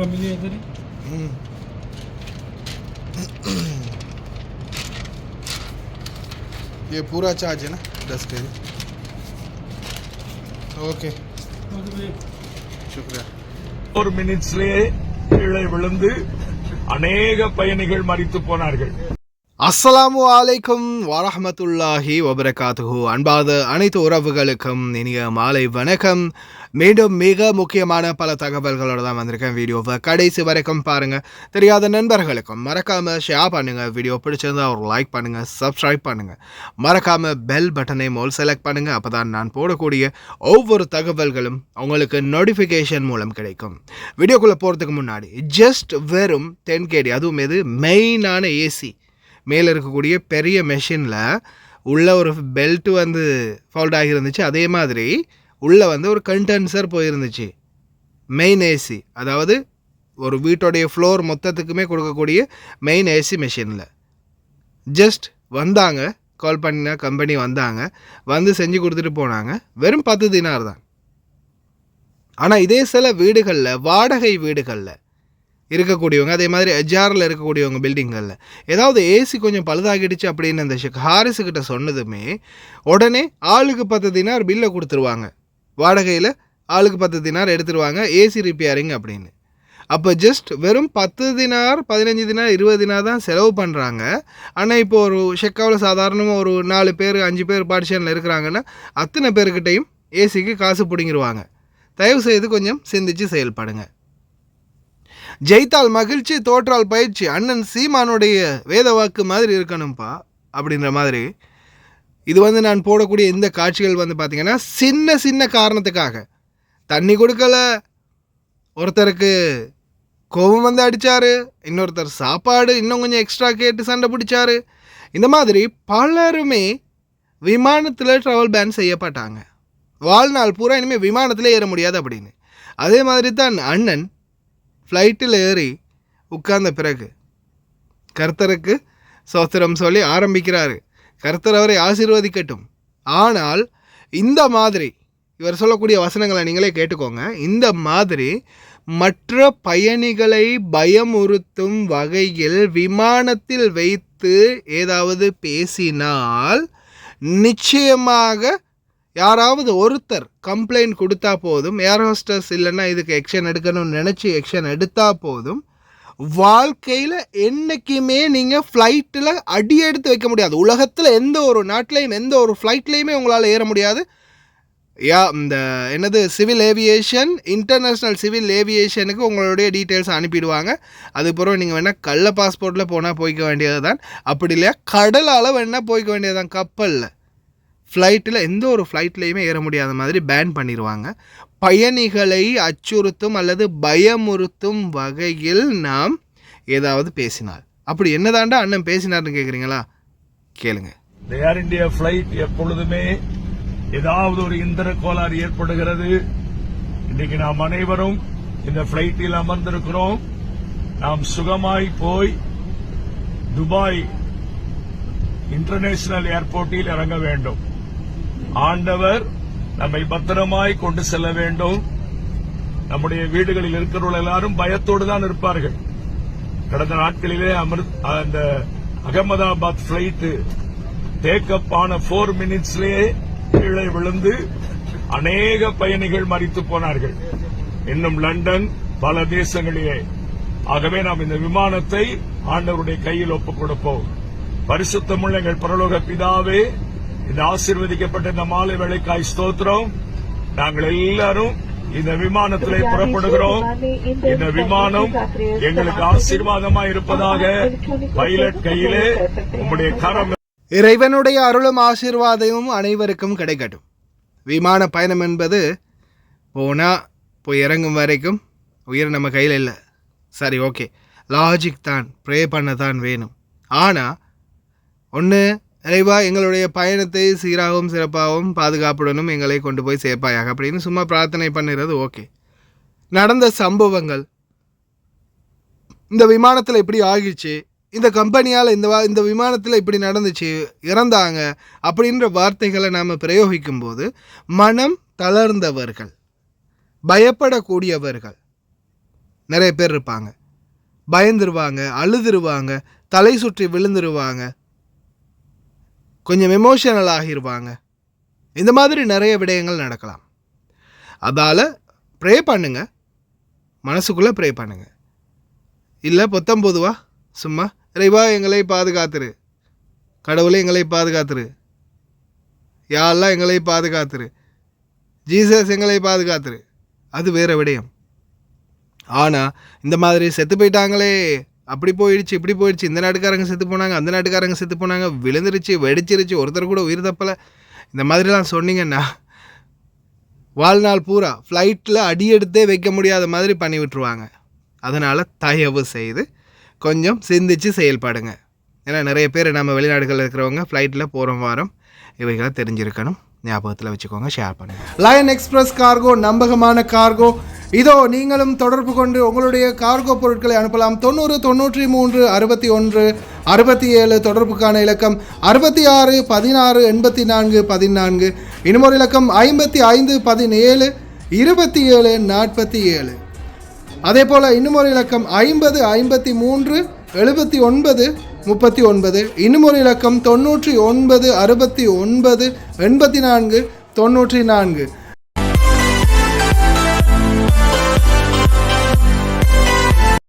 familiar tadi? ये पूरा charge है ना 10 के ओके शुक्रिया 4 மினிட்ஸ்லயே கீழே விழுந்து அநேக பயணிகள் மரித்து போனார்கள். அஸ்ஸலாமு அலைக்கும் வரஹ்மத்துல்லாஹி வபரகாத்துஹு. அன்பாத அனைத்து உறவுகளுக்கும் இனிய மாலை வணக்கம். மீண்டும் மிக முக்கியமான பல தகவல்களோடு தான் வந்திருக்கேன். வீடியோவை கடைசி வரைக்கும் பாருங்கள். தெரியாத நண்பர்களுக்கும் மறக்காமல் ஷேர் பண்ணுங்கள். வீடியோ பிடிச்சிருந்தா ஒரு லைக் பண்ணுங்கள், சப்ஸ்கிரைப் பண்ணுங்கள். மறக்காமல் பெல் பட்டனை மோல் செலக்ட் பண்ணுங்கள். அப்போ தான் நான் போடக்கூடிய ஒவ்வொரு தகவல்களும் உங்களுக்கு நோட்டிஃபிகேஷன் மூலம் கிடைக்கும். வீடியோக்குள்ளே போகிறதுக்கு முன்னாடி ஜஸ்ட் வெறும் 10KD, அதுவும் இது மெயினான ஏசி மேலே இருக்கக்கூடிய பெரிய மெஷினில் உள்ள ஒரு பெல்ட்டு வந்து ஃபால்ட் ஆகியிருந்துச்சு. அதே மாதிரி உள்ளே வந்து ஒரு கண்டென்சர் போயிருந்துச்சு. மெயின் ஏசி, அதாவது ஒரு வீட்டோடைய ஃப்ளோர் மொத்தத்துக்குமே கொடுக்கக்கூடிய மெயின் ஏசி மெஷினில் ஜஸ்ட் வந்தாங்க, கால் பண்ணின கம்பெனி வந்தாங்க, வந்து செஞ்சு கொடுத்துட்டு போனாங்க. வெறும் 10 தினார் தான். ஆனால் இதே சில வீடுகளில், வாடகை வீடுகளில் இருக்கக்கூடியவங்க, அதே மாதிரி எஜாரில் இருக்கக்கூடியவங்க பில்டிங்களில் ஏதாவது ஏசி கொஞ்சம் பழுதாகிடுச்சு அப்படின்னு அந்த ஹாரிஸுக்கிட்ட சொன்னதுமே உடனே ஆளுக்கு 10 தினார் பில்லை கொடுத்துருவாங்க. வாடகையில் ஆளுக்கு 10 தினார் எடுத்துருவாங்க, ஏசி ரிப்பேரிங் அப்படின்னு. அப்போ ஜஸ்ட் வெறும் 10 தினார், 15 தினார், 20 தினார் தான் செலவு பண்ணுறாங்க. ஆனால் இப்போ ஒரு ஷெக்காவில் சாதாரணமாக ஒரு 4 பேர் 5 பேர் பார்ட்டிஷனில் இருக்கிறாங்கன்னா அத்தனை பேர்கிட்டையும் ஏசிக்கு காசு பிடிங்கிடுவாங்க. தயவு செய்து கொஞ்சம் சிந்திச்சு செயல்படுங்க. ஜெயித்தால் மகிழ்ச்சி, தோற்றால் பயிற்சி, அண்ணன் சீமானுடைய வேத வாக்கு மாதிரி இருக்கணும்ப்பா அப்படின்ற மாதிரி. இது வந்து நான் போடக்கூடிய இந்த காட்சிகள் வந்து பார்த்திங்கன்னா சின்ன சின்ன காரணத்துக்காக தண்ணி கொடுக்கல, ஒருத்தருக்கு கோபம் வந்து அடித்தார், இன்னொருத்தர் சாப்பாடு இன்னும் கொஞ்சம் எக்ஸ்ட்ரா கேட்டு சண்டை பிடிச்சாரு. இந்த மாதிரி பலருமே விமானத்தில் ட்ராவல் பேன் செய்யப்பட்டாங்க. வாழ்நாள் பூரா இனிமேல் விமானத்தில் ஏற முடியாது அப்படின்னு. அதே மாதிரி தான் அண்ணன் ஃப்ளைட்டில் ஏறி உட்கார்ந்த பிறகு கர்த்தருக்கு ஸ்தோத்திரம் சொல்லி ஆரம்பிக்கிறாரு. கர்த்தர் அவரை ஆசீர்வதிக்கட்டும். ஆனால் இந்த மாதிரி இவர் சொல்லக்கூடிய வசனங்களை நீங்களே கேட்டுக்கோங்க. இந்த மாதிரி மற்ற பயணிகளை பயமுறுத்தும் வகையில் விமானத்தில் வைத்து ஏதாவது பேசினால் நிச்சயமாக யாராவது ஒருத்தர் கம்ப்ளைண்ட் கொடுத்தா போதும். ஏர் ஹோஸ்டர்ஸ் இல்லைன்னா இதுக்கு எக்ஷன் எடுக்கணும்னு நினச்சி எக்ஷன் எடுத்தால் போதும். வாழ்க்கையில் என்றைக்குமே நீங்கள் ஃப்ளைட்டில் அடி எடுத்து வைக்க முடியாது. உலகத்தில் எந்த ஒரு நாட்டிலையும் எந்த ஒரு ஃப்ளைட்லேயுமே உங்களால் ஏற முடியாது. இந்த என்னது சிவில் ஏவியேஷன், இன்டர்நேஷ்னல் சிவில் ஏவியேஷனுக்கு உங்களுடைய டீட்டெயில்ஸ் அனுப்பிடுவாங்க. அதுக்கப்புறம் நீங்கள் வேணால் கள்ள பாஸ்போர்ட்டில் போனால் போய்க்க வேண்டியது தான். அப்படி இல்லையா கடலால் வேணால் போய்க்க வேண்டியது தான். கப்பலில், ஃப்ளைட்டில் எந்த ஒரு ஃப்ளைட்லேயுமே ஏற முடியாத மாதிரி பேன் பண்ணிடுவாங்க. பயணிகளை அச்சுறுத்தும் அல்லது பயமுறுத்தும் வகையில் நாம் ஏதாவது பேசினால், அப்படி என்னதாண்டா அண்ணன் பேசினார்னு கேட்குறீங்களா? கேளுங்க. ஏர் இந்தியா ஃப்ளைட் எப்பொழுதுமே ஏதாவது ஒரு இந்திர கோளாறு ஏற்படுகிறது. இன்றைக்கு நாம் அனைவரும் இந்த ஃப்ளைட்டில் அமர்ந்திருக்கிறோம். நாம் சுகமாய் போய் துபாய் இன்டர்நேஷனல் ஏர்போர்ட்டில் இறங்க வேண்டும். ஆண்டவர் நம்மை பத்திரமாய் கொண்டு செல்ல வேண்டும். நம்முடைய வீடுகளில் இருக்கிறவர்கள் எல்லாரும் பயத்தோடு தான் இருப்பார்கள். கடந்த நாட்களிலே அந்த அகமதாபாத் பிளைட் டேக்கப் ஆன 4 மினிட்ஸ்லேயே கீழே விழுந்து அநேக பயணிகள் மரித்து போனார்கள். இன்னும் லண்டன், பல தேசங்களிலே. ஆகவே நாம் இந்த விமானத்தை ஆண்டவருடைய கையில் ஒப்புக் கொடுப்போம். பரிசுத்தமுள்ள எங்கள் பரலோக பிதாவே, இந்த ஆசீர்வதிக்கப்பட்ட இந்த மாலை வேளைக்காய் ஸ்தோத்திரம். நாங்கள் எல்லாரும் இந்த விமானத்திலே புறப்படுகிறோம். இந்த விமானம் எங்களுக்கு ஆசீர்வாதமா இருப்பதாக. பைலட் கையிலே உங்களுடைய கரம். இறைவனுடைய அருளும் ஆசீர்வாதமும் அனைவருக்கும் கிடைக்கட்டும். விமான பயணம் என்பது போய் இறங்கும் வரைக்கும் உயிர் நம்ம கையில் இல்லை. சரி, ஓகே, லாஜிக் தான், ப்ரே பண்ண தான் வேணும். ஆனால் ஒன்று, இறைவா எங்களுடைய பயணத்தை சீராகவும் சிறப்பாகவும் பாதுகாப்புடனும் எங்களை கொண்டு போய் சேர்ப்பாயாக அப்படின்னு சும்மா பிரார்த்தனை பண்ணுறது ஓகே. நடந்த சம்பவங்கள், இந்த விமானத்தில் இப்படி ஆகிடுச்சு, இந்த கம்பெனியால் இந்த விமானத்தில் இப்படி நடந்துச்சு, இறந்தாங்க அப்படின்ற வார்த்தைகளை நாம் பிரயோகிக்கும் போது மனம் தளர்ந்தவர்கள், பயப்படக்கூடியவர்கள் நிறைய பேர் இருப்பாங்க. பயந்துருவாங்க, அழுதுருவாங்க, தலை சுற்றி விழுந்துருவாங்க, கொஞ்சம் எமோஷனல் ஆகிருவாங்க. இந்த மாதிரி நிறைய விடயங்கள் நடக்கலாம். அதால் ப்ரே பண்ணுங்க, மனசுக்குள்ளே ப்ரே பண்ணுங்க. இல்லை பொத்தம்பொதுவா சும்மா இறைவா எங்களை பாதுகாத்துரு, கடவுளை எங்களை பாதுகாத்துரு, யா அல்லாஹ் எங்களை பாதுகாத்துரு, ஜீசஸ் எங்களை பாதுகாத்துரு, அது வேறு விடயம். ஆனால் இந்த மாதிரி செத்து போயிட்டாங்களே, அப்படி போயிடுச்சு இப்படி போயிடுச்சு, இந்த நாட்டுக்காரங்க செத்து போனாங்க, அந்த நாட்டுக்காரங்க செத்து போனாங்க, விழுந்துருச்சு வெடிச்சிருச்சு, ஒருத்தர் கூட உயிர் தப்பலை, இந்த மாதிரிலாம் சொன்னீங்கன்னா வாழ்நாள் பூரா ஃப்ளைட்டில் அடியெடுத்தே வைக்க முடியாத மாதிரி பண்ணி விட்டுருவாங்க. அதனால் தயவு செய்து கொஞ்சம் சிந்திச்சு செயல்படுங்க. ஏன்னா நிறைய பேர் நம்ம வெளிநாடுகளில் இருக்கிறவங்க ஃப்ளைட்டில் போகிற வாரம் இவைகளை தெரிஞ்சிருக்கணும், ஞாபகத்தில் வச்சுக்கோங்க, ஷேர் பண்ணுங்கள். லயன் எக்ஸ்பிரஸ் கார்கோ நம்பகமான கார்கோ. இதோ நீங்களும் தொடர்பு கொண்டு உங்களுடைய கார்கோ பொருட்களை அனுப்பலாம். 90 93 61 67 தொடர்புக்கான இலக்கம் 66 16 84 14. இன்னொரு இலக்கம் 55 17 27 47. அதே போல் இன்னுமொரு இலக்கம் 50 53 79 39. இன்னுமொரு இலக்கம் 99 69 84 94.